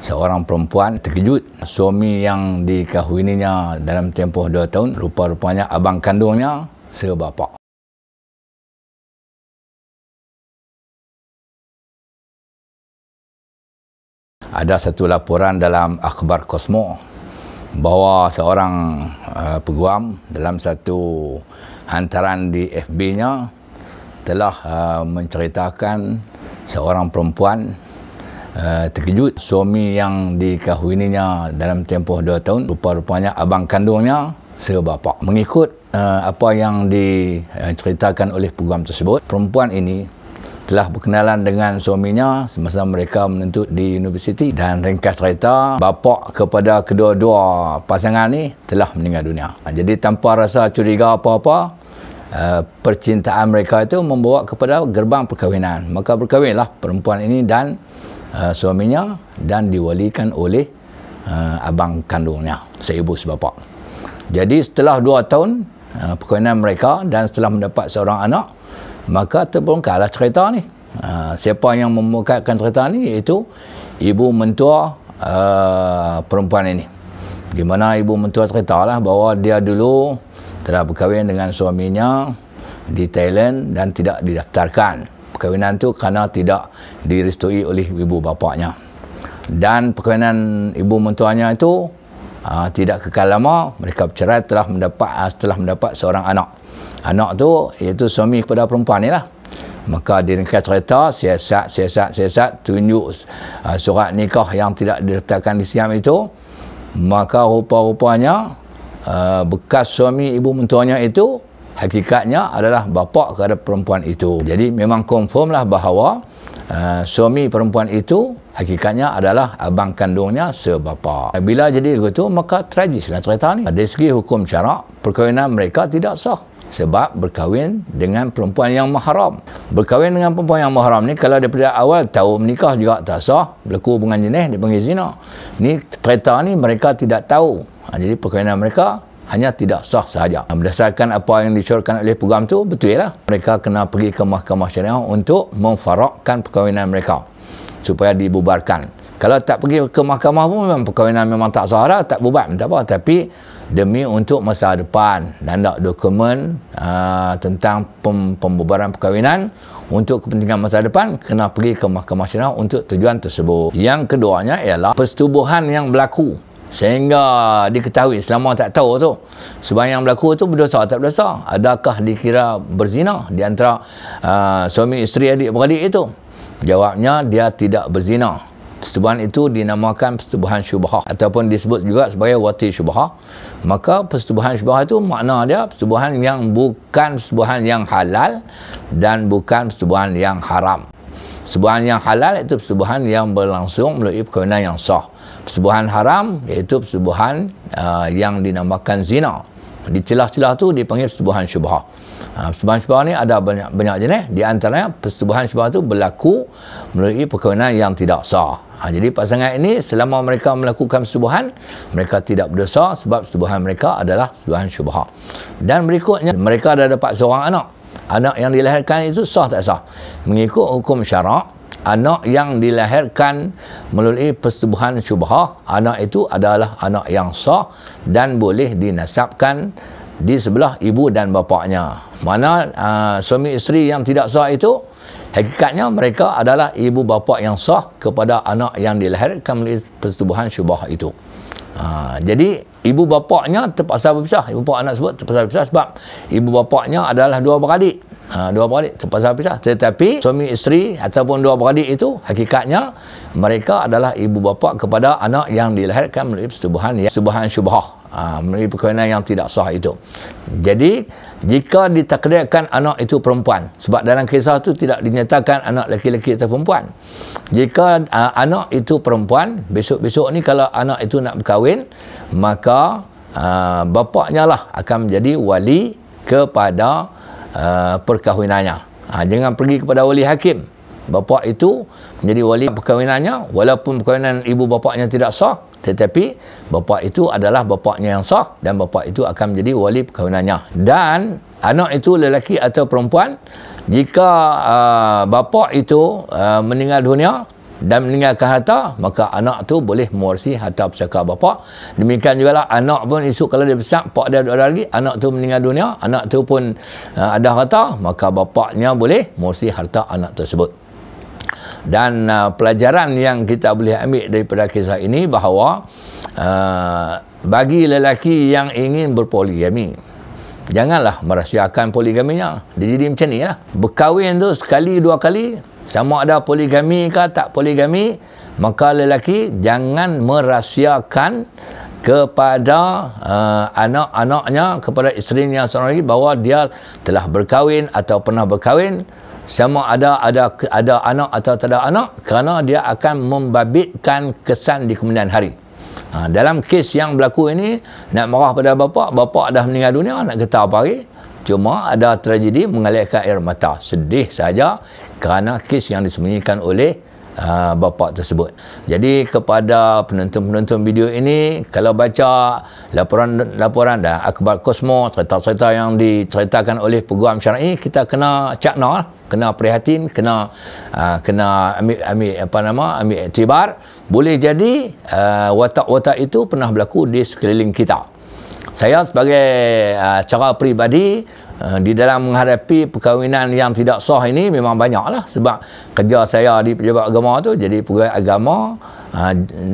seorang perempuan terkejut suami yang dikahwininya dalam tempoh 2 tahun rupa-rupanya abang kandungnya sebapa. Ada satu laporan dalam akhbar Cosmo bahawa seorang peguam dalam satu hantaran di FB-nya telah menceritakan seorang perempuan terkejut suami yang dikahwininya dalam tempoh 2 tahun rupa-rupanya abang kandungnya sebapa. Mengikut apa yang diceritakan oleh peguam tersebut, perempuan ini telah berkenalan dengan suaminya semasa mereka menuntut di universiti, dan ringkas cerita bapa kepada kedua-dua pasangan ni telah meninggal dunia. Jadi tanpa rasa curiga apa-apa, percintaan mereka itu membawa kepada gerbang perkahwinan. Maka berkahwinlah perempuan ini dan suaminya dan diwalikan oleh abang kandungnya, seibu sebapa. Jadi setelah 2 tahun perkahwinan mereka dan setelah mendapat seorang anak, maka terbongkarlah cerita ni. Siapa yang membukakan cerita ni, iaitu ibu mentua perempuan ini. Di mana ibu mentua ceritalah bahawa dia dulu telah berkahwin dengan suaminya di Thailand dan tidak didaftarkan. Perkahwinan tu kerana tidak direstui oleh ibu bapaknya. Dan perkahwinan ibu mentuanya itu tidak kekal lama. Mereka bercerai setelah mendapat seorang anak. Anak tu iaitu suami kepada perempuan ni lah. Maka diringkas cerita, siasat tunjuk surat nikah yang tidak didaftarkan di Siam itu. Maka rupa-rupanya bekas suami ibu mentuanya itu hakikatnya adalah bapa kepada perempuan itu. Jadi memang confirm lah bahawa suami perempuan itu hakikatnya adalah abang kandungnya sebapa. Bila jadi begitu, maka tragislah cerita ni. Dari segi hukum syarak, perkahwinan mereka tidak sah sebab berkahwin dengan perempuan yang mahram. Berkahwin dengan perempuan yang mahram ni, kalau daripada awal tahu menikah juga tak sah, berlaku hubungan jenis, dipanggil zina. Ni cerita ni mereka tidak tahu. Jadi perkahwinan mereka hanya tidak sah sahaja. Berdasarkan apa yang disyorkan oleh peguam tu, betul lah. Mereka kena pergi ke mahkamah syariah untuk memfarakkan perkahwinan mereka supaya dibubarkan. Kalau tak pergi ke mahkamah pun memang perkahwinan memang tak sah dah, tak bubar, tak apa. Tapi demi untuk masa depan dan nak dokumen tentang pembubaran perkahwinan untuk kepentingan masa depan, kena pergi ke mahkamah syariah untuk tujuan tersebut. Yang keduanya ialah persetubuhan yang berlaku sehingga diketahui selama tak tahu tu sebenarnya yang berlaku tu berdosa tak berdosa, adakah dikira berzina di antara suami isteri adik-beradik itu? Jawabnya, dia tidak berzina. Persetubuhan itu dinamakan persetubuhan syubhah ataupun disebut juga sebagai wati syubhah. Maka persetubuhan syubhah itu makna dia persetubuhan yang bukan persetubuhan yang halal dan bukan persetubuhan yang haram. Persetubuhan yang halal itu persetubuhan yang berlangsung melalui perkahwinan yang sah. Persetubuhan haram iaitu persetubuhan yang dinamakan zina. Di celah-celah tu dipanggil persetubuhan syubhah. Persetubuhan syubhah ni ada banyak jenis. Di antaranya persetubuhan syubhah tu berlaku melalui perkahwinan yang tidak sah. Jadi pasangan ini selama mereka melakukan persetubuhan, mereka tidak berdosa sebab persetubuhan mereka adalah persetubuhan syubhah. Dan berikutnya, mereka ada dapat seorang anak. Anak yang dilahirkan itu sah tak sah? Mengikut hukum syarak, anak yang dilahirkan melalui persetubuhan syubhah, anak itu adalah anak yang sah dan boleh dinasabkan di sebelah ibu dan bapaknya. Mana suami isteri yang tidak sah itu, hakikatnya mereka adalah ibu bapa yang sah kepada anak yang dilahirkan melalui persetubuhan syubhah itu. Jadi ibu bapaknya terpaksa berpisah. Ibu bapa anak sebut terpaksa berpisah sebab ibu bapaknya adalah dua beradik. Dua beradik terpaksa berpisah. Tetapi suami isteri ataupun dua beradik itu hakikatnya mereka adalah ibu bapa kepada anak yang dilahirkan melalui persetubuhan syubhah, melalui perkahwinan yang tidak sah itu. Jadi jika ditakdirkan anak itu perempuan, sebab dalam kisah itu tidak dinyatakan anak lelaki atau perempuan. Jika anak itu perempuan, besok-besok ni kalau anak itu nak berkahwin, maka bapaknya lah akan menjadi wali kepada perkahwinannya. Jangan pergi kepada wali hakim. Bapa itu menjadi wali perkahwinannya, walaupun perkahwinan ibu bapaknya tidak sah, tetapi bapa itu adalah bapaknya yang sah dan bapa itu akan menjadi wali perkahwinannya. Dan anak itu lelaki atau perempuan, jika bapa itu meninggal dunia, dan meninggalkan harta, maka anak tu boleh mewarisi harta pusaka bapa. Demikian juga lah anak pun esok kalau dia besar, pak dia ada lagi, anak tu meninggal dunia, anak tu pun ada harta, maka bapaknya boleh mewarisi harta anak tersebut. Dan pelajaran yang kita boleh ambil daripada kisah ini bahawa bagi lelaki yang ingin berpoligami, janganlah merahsiakan poligaminya. Dia jadi macam ni lah. Berkahwin tu sekali dua kali, sama ada poligami ke tak poligami, maka lelaki jangan merahsiakan kepada anak-anaknya, kepada isterinya seorang lagi bahawa dia telah berkahwin atau pernah berkahwin, sama ada anak atau tak ada anak, kerana dia akan membabitkan kesan di kemudian hari. Dalam kes yang berlaku ini, nak marah pada bapa dah meninggal dunia, nak kata apa lagi? Cuma ada tragedi mengalirkan air mata. Sedih saja kerana kes yang disembunyikan oleh bapa tersebut. Jadi kepada penonton-penonton video ini, kalau baca laporan dan akhbar Kosmo, cerita-cerita yang diceritakan oleh peguam syar'i, kita kena cakna, kena prihatin, kena ambil iktibar. Boleh jadi watak-watak itu pernah berlaku di sekeliling kita. Saya sebagai cara peribadi di dalam menghadapi perkahwinan yang tidak sah ini memang banyaklah, sebab kerja saya di pejabat agama tu jadi pegawai agama,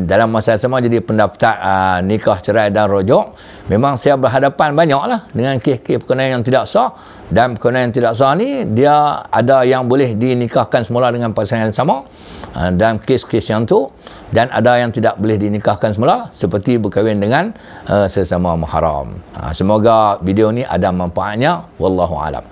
dalam masa yang sama jadi pendaftar nikah, cerai dan rujuk. Memang saya berhadapan banyaklah dengan kes-kes perkahwinan yang tidak sah, dan perkahwinan yang tidak sah ni dia ada yang boleh dinikahkan semula dengan pasangan yang sama dan kes-kes yang tu, dan ada yang tidak boleh dinikahkan semula seperti berkahwin dengan sesama mahram. Semoga video ni ada manfaatnya. Wallahu alam.